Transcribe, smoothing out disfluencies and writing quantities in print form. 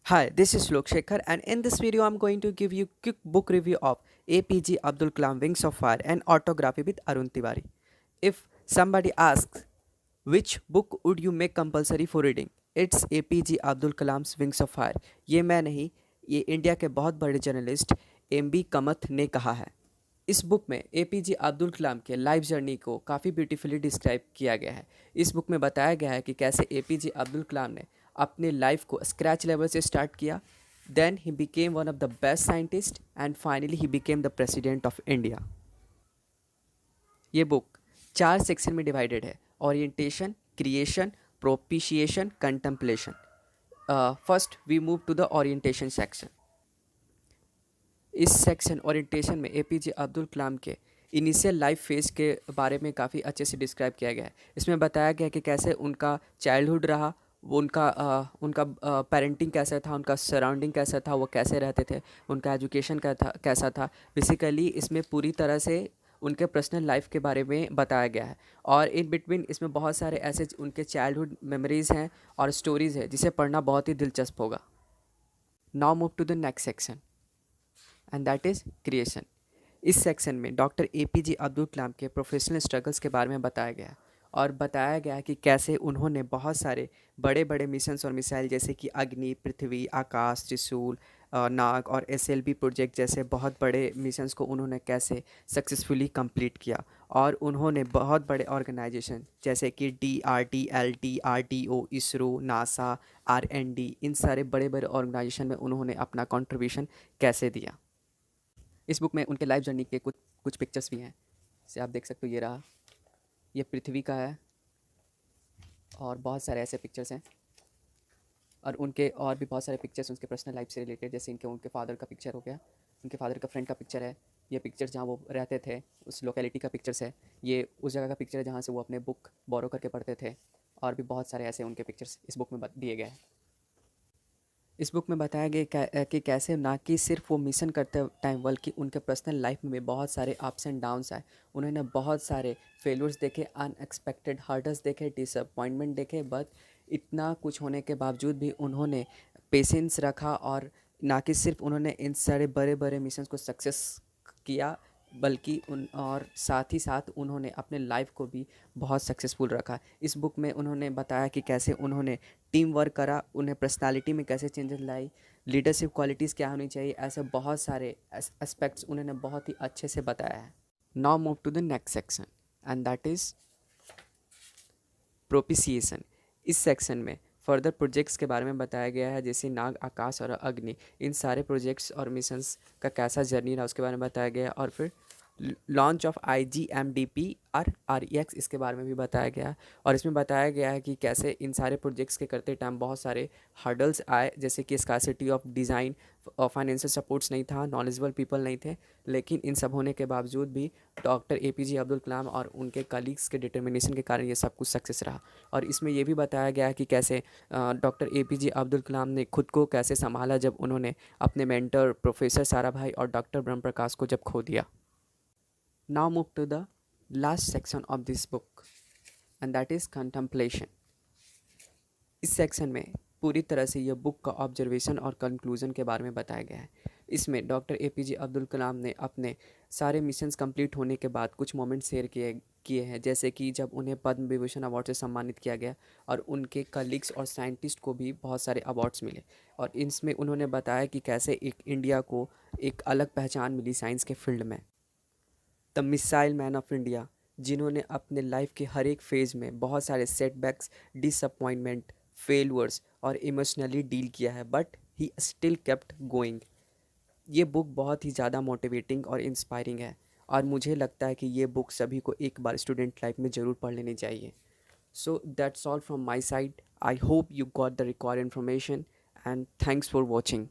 Hi, this is Lok Shekhar, and in this video, I'm going to give you quick book review of APG Abdul Kalam Wings of Fire and Autography with Arun Tiwari. If somebody asks which book would you make compulsory for reading, it's APG Abdul Kalam's Wings of Fire. ये मैं नहीं, ये India के बहुत बड़े journalist M B कमथ ने कहा है। इस बुक में एपीजे अब्दुल कलाम के लाइफ जर्नी को काफ़ी ब्यूटीफुली डिस्क्राइब किया गया है। इस बुक में बताया गया है कि कैसे एपीजे अब्दुल कलाम ने अपने लाइफ को स्क्रैच लेवल से स्टार्ट किया, then he became one of the best scientist and finally he became the president of India. ये बुक 4 सेक्शन में डिवाइडेड है: orientation, creation, propitiation, contemplation. First we move to the orientation section. इस section orientation में APJ Abdul Kalam के initial life phase के बारे में काफ़ी अच्छे से डिस्क्राइब किया गया है। इसमें बताया गया है कि कैसे उनका चाइल्डहुड रहा, वो उनका पेरेंटिंग कैसा था, उनका सराउंडिंग कैसा था, वो कैसे रहते थे, उनका एजुकेशन कैसा था। बेसिकली इसमें पूरी तरह से उनके पर्सनल लाइफ के बारे में बताया गया है और इन बिटवीन इसमें बहुत सारे ऐसे उनके चाइल्डहुड मेमोरीज़ हैं और स्टोरीज़ है जिसे पढ़ना बहुत ही दिलचस्प होगा। Now move to the next section and that is creation. इस सेक्शन में डॉक्टर एपीजे अब्दुल कलाम के प्रोफेशनल स्ट्रगल्स के बारे में बताया गया है और बताया गया है कि कैसे उन्होंने बहुत सारे बड़े बड़े मिशंस और मिसाइल जैसे कि अग्नि, पृथ्वी, आकाश, त्रिशूल, नाग और एसएलवी प्रोजेक्ट जैसे बहुत बड़े मिशंस को उन्होंने कैसे सक्सेसफुली कंप्लीट किया। और उन्होंने बहुत बड़े ऑर्गेनाइजेशन जैसे कि DRDL, DRDO, ISRO, NASA, R&D, इन सारे बड़े बड़े ऑर्गेनाइजेशन में उन्होंने अपना कंट्रीब्यूशन कैसे दिया। इस बुक में उनके लाइफ जर्नी के कुछ कुछ पिक्चर्स भी हैं, जैसे आप देख सकते हो। ये रहा, ये पृथ्वी का है और बहुत सारे ऐसे पिक्चर्स हैं और उनके और भी बहुत सारे पिक्चर्स उनके पर्सनल लाइफ से रिलेटेड, जैसे उनके फादर का पिक्चर हो गया, उनके फादर का फ्रेंड का पिक्चर है, ये पिक्चर जहाँ वो रहते थे उस लोकेलिटी का पिक्चर्स है, ये उस जगह का पिक्चर है जहाँ से वो अपने बुक बोरो करके पढ़ते थे। और भी बहुत सारे ऐसे उनके पिक्चर्स इस बुक में दिए गए हैं। इस बुक में बताया गया कि कैसे ना कि सिर्फ वो मिशन करते टाइम बल्कि उनके पर्सनल लाइफ में भी बहुत सारे अप्स एंड डाउन्स आए। उन्होंने बहुत सारे फेल्यूर्स देखे, अनएक्सपेक्टेड हर्डल्स देखे, डिसअपॉइंटमेंट देखे, बट इतना कुछ होने के बावजूद भी उन्होंने पेशेंस रखा और ना कि सिर्फ उन्होंने इन सारे बड़े बड़े मिशन को सक्सेस किया बल्कि उन और साथ ही साथ उन्होंने अपने लाइफ को भी बहुत सक्सेसफुल रखा। इस बुक में उन्होंने बताया कि कैसे उन्होंने टीम वर्क करा, उन्हें पर्सनालिटी में कैसे चेंजेस लाई, लीडरशिप क्वालिटीज़ क्या होनी चाहिए, ऐसे बहुत सारे एस्पेक्ट्स उन्होंने बहुत ही अच्छे से बताया है। Now move to the next section and that is propitiation. इस सेक्शन में फर्दर प्रोजेक्ट्स के बारे में बताया गया है, जैसे नाग, आकाश और अग्नि, इन सारे प्रोजेक्ट्स और मिशंस का कैसा जर्नी रहा उसके बारे में बताया गया है। और फिर लॉन्च ऑफ IGMDP और REX इसके बारे में भी बताया गया है और इसमें बताया गया है कि कैसे इन सारे प्रोजेक्ट्स के करते टाइम बहुत सारे हर्डल्स आए, जैसे कि scarcity of design, financial supports नहीं था, नॉलेजेबल पीपल नहीं थे, लेकिन इन सब होने के बावजूद भी डॉक्टर एपीजे अब्दुल कलाम और उनके कलीग्स के डिटर्मिनेशन के कारण ये सब कुछ सक्सेस रहा। और इसमें ये भी बताया गया है कि कैसे डॉक्टर एपीजे अब्दुल कलाम ने खुद को कैसे संभाला जब उन्होंने अपने मेंटर प्रोफेसर साराभाई और डॉक्टर ब्रह्म प्रकाश को जब खो दिया। Now move to the last section of this book and that is contemplation. इस सेक्शन में पूरी तरह से यह बुक का ऑब्जर्वेशन और कंक्लूजन के बारे में बताया गया है। इसमें डॉक्टर एपीजे अब्दुल कलाम ने अपने सारे मिशंस कंप्लीट होने के बाद कुछ मोमेंट शेयर किए हैं, जैसे कि जब उन्हें पद्म विभूषण अवार्ड से सम्मानित किया गया और उनके कलीग्स और साइंटिस्ट को भी बहुत सारे अवार्ड्स मिले। और इसमें उन्होंने बताया कि कैसे एक इंडिया को एक अलग पहचान मिली साइंस के फील्ड में। The missile man of India, जिन्होंने अपने लाइफ के हर एक फेज़ में बहुत सारे सेटबैक्स, डिसअपॉइंटमेंट, फेलवर्स और इमोशनली डील किया है, but he still kept going. ये बुक बहुत ही ज़्यादा मोटिवेटिंग और इंस्पायरिंग है और मुझे लगता है कि ये बुक सभी को एक बार स्टूडेंट लाइफ में ज़रूर पढ़ लेनी चाहिए। So that's all from my side. I hope you got the required information and thanks for watching.